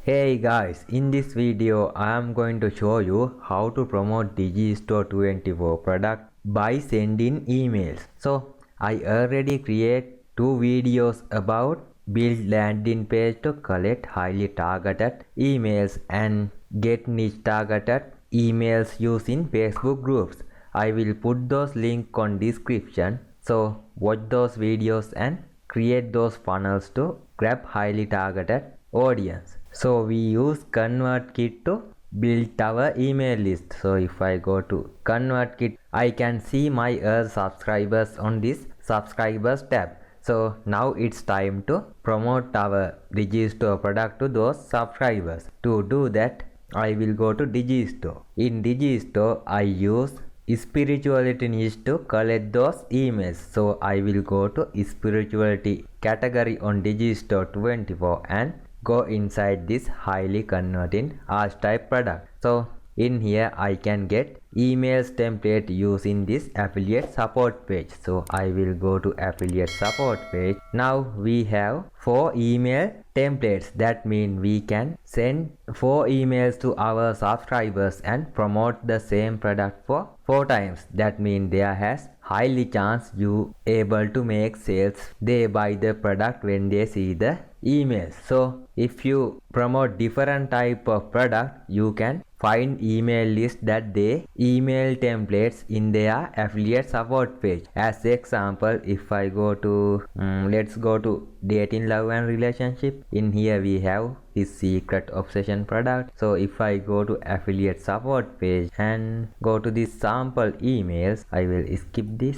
Hey guys, in this video I am going to show you how to promote Digistore24 product by sending emails. So I already create two videos about build landing page to collect highly targeted emails and get niche targeted emails using Facebook groups. I will put those links on description, so watch those videos and create those funnels to grab highly targeted audience. So we use ConvertKit to build our email list. So if I go to ConvertKit, I can see my subscribers on this subscribers tab. So now it's time to promote our Digistore product to those subscribers. To do that, I will go to Digistore. In Digistore, I use spirituality niche to collect those emails. So I will go to spirituality category on Digistore24 and go inside this highly converting archetype product. So in here I can get emails template using this affiliate support page. So I will go to affiliate support page. Now we have 4 email templates. That means we can send 4 emails to our subscribers and promote the same product for 4 times. That means there has highly chance you able to make sales. They buy the product when they see the emails. So if you promote different type of product, you can find email list that they email templates in their affiliate support page. As example, if I go to let's go to dating, love and relationship. In here we have this secret obsession product. So if I go to affiliate support page and go to this sample emails, I will skip this.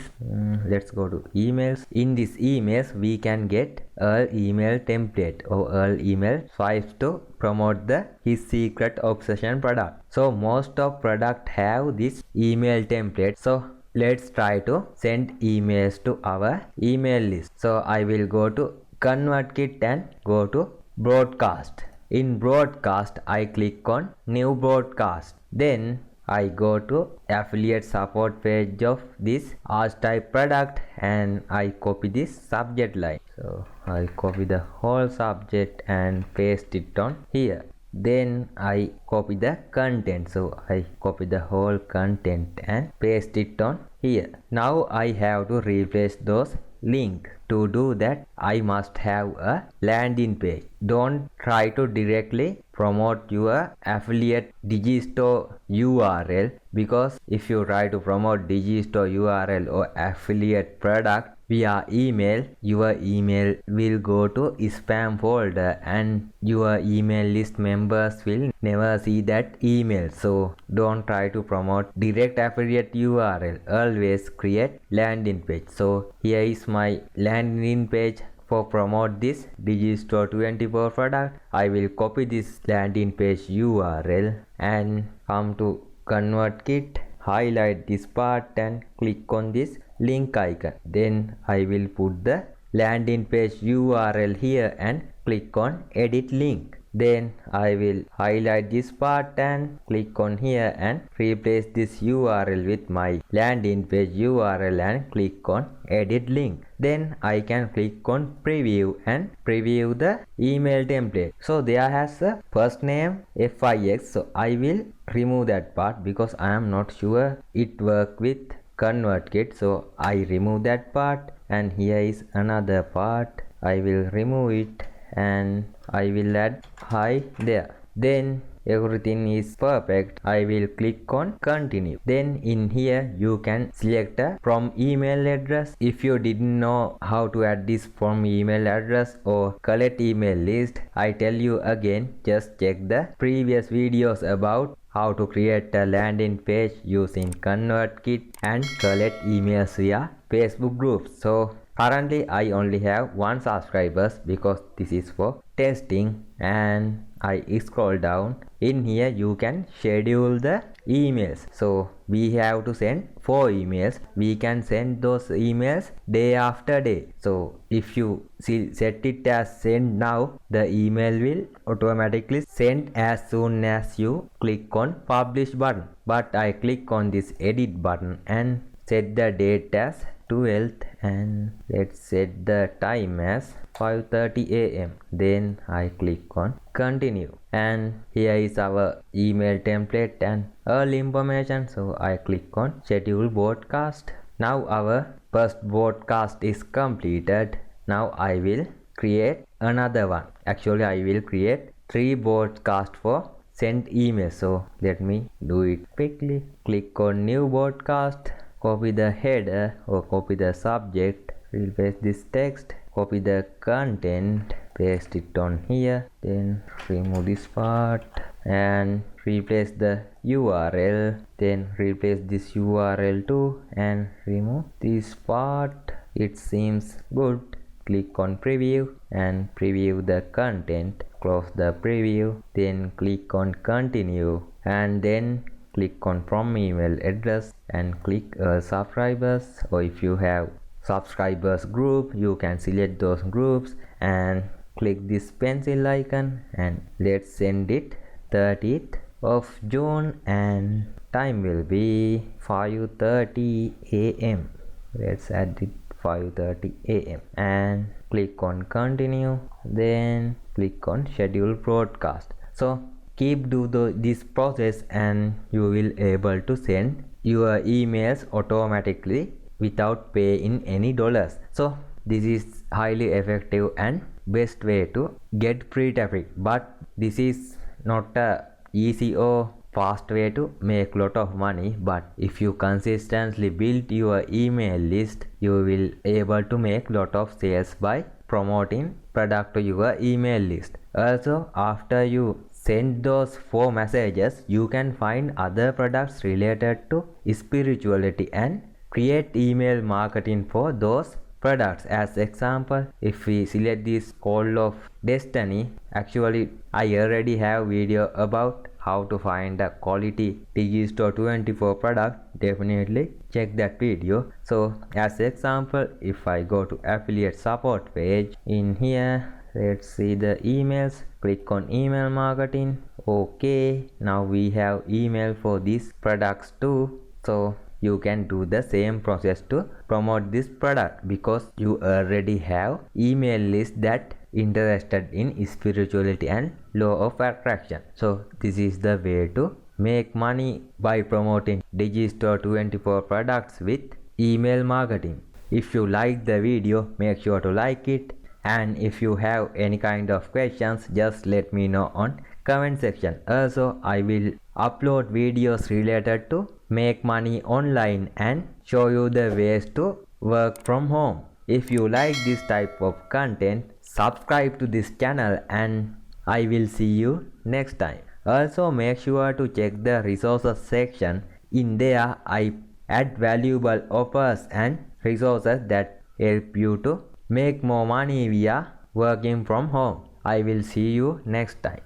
Let's go to emails. In this emails we can get a email template or a email swipes to promote the his secret obsession product. So most of product have this email template. So let's try to send emails to our email list. So I will go to ConvertKit and go to broadcast. In broadcast I click on new broadcast. Then I go to affiliate support page of this archetype product and I copy this subject line. So I copy the whole subject and paste it on here. Then I copy the content. So I copy the whole content and paste it on here. Now I have to replace those link. To do that, I must have a landing page. Don't try to directly promote your affiliate Digistore URL, because if you try to promote Digistore URL or affiliate product via email, your email will go to spam folder and your email list members will never see that email. So don't try to promote direct affiliate URL. Always create landing page. So here is my landing page for promote this Digistore24 product. I will copy this landing page URL and come to ConvertKit, highlight this part and click on this link icon. Then I will put the landing page URL here and click on edit link. Then I will highlight this part and click on here and replace this URL with my landing page URL and click on edit link. Then I can click on preview and preview the email template. So there has a first name FIX. So I will remove that part because I am not sure it work with ConvertKit. So I remove that part and here is another part. I will remove it and I will add hi there. Then everything is perfect. I will click on continue. Then in here you can select a from email address. If you didn't know how to add this from email address or collect email list, I tell you again, just check the previous videos about how to create a landing page using ConvertKit and collect emails via Facebook groups. So currently I only have 1 subscribers because this is for testing, and I scroll down. In here you can schedule the emails. So we have to send 4 emails. We can send those emails day after day. So if you set it as send now, the email will automatically send as soon as you click on publish button. But I click on this edit button and set the date as 12th and let's set the time as 5:30 a.m. Then I click on continue, and here is our email template and all information. So I click on schedule broadcast. Now our first broadcast is completed. Now I will create another one. Actually I will create 3 broadcasts for send email. So let me do it quickly. Click on new broadcast, copy the header or copy the subject, replace this text, copy the content, paste it on here, then remove this part and replace the URL, then replace this URL too and remove this part. It seems good. Click on preview and preview the content, close the preview, then click on continue and then click on from email address and click subscribers, or if you have subscribers group you can select those groups and click this pencil icon and let's send it 30th of June and time will be 5:30 a.m. Let's add it 5:30 a.m. and click on continue, then click on schedule broadcast. So keep this process and you will able to send your emails automatically without paying any dollars. So this is highly effective and best way to get free traffic, but this is not a easy or fast way to make lot of money. But if you consistently build your email list, you will able to make lot of sales by promoting product to your email list. Also after you send those 4 messages, you can find other products related to spirituality and create email marketing for those products. As example, if we select this Call of Destiny, actually I already have video about how to find a quality Digistore24 product. Definitely check that video. So as example, if I go to affiliate support page, in here let's see the emails, click on email marketing. Okay, now we have email for these products too. So you can do the same process to promote this product because you already have email list that interested in spirituality and law of attraction. So this is the way to make money by promoting Digistore24 products with email marketing. If you like the video, make sure to like it, and if you have any kind of questions, just let me know on comment section. Also I will upload videos related to make money online and show you the ways to work from home. If you like this type of content, subscribe to this channel and I will see you next time. Also make sure to check the resources section. In there I add valuable offers and resources that help you to make more money via working from home. I will see you next time.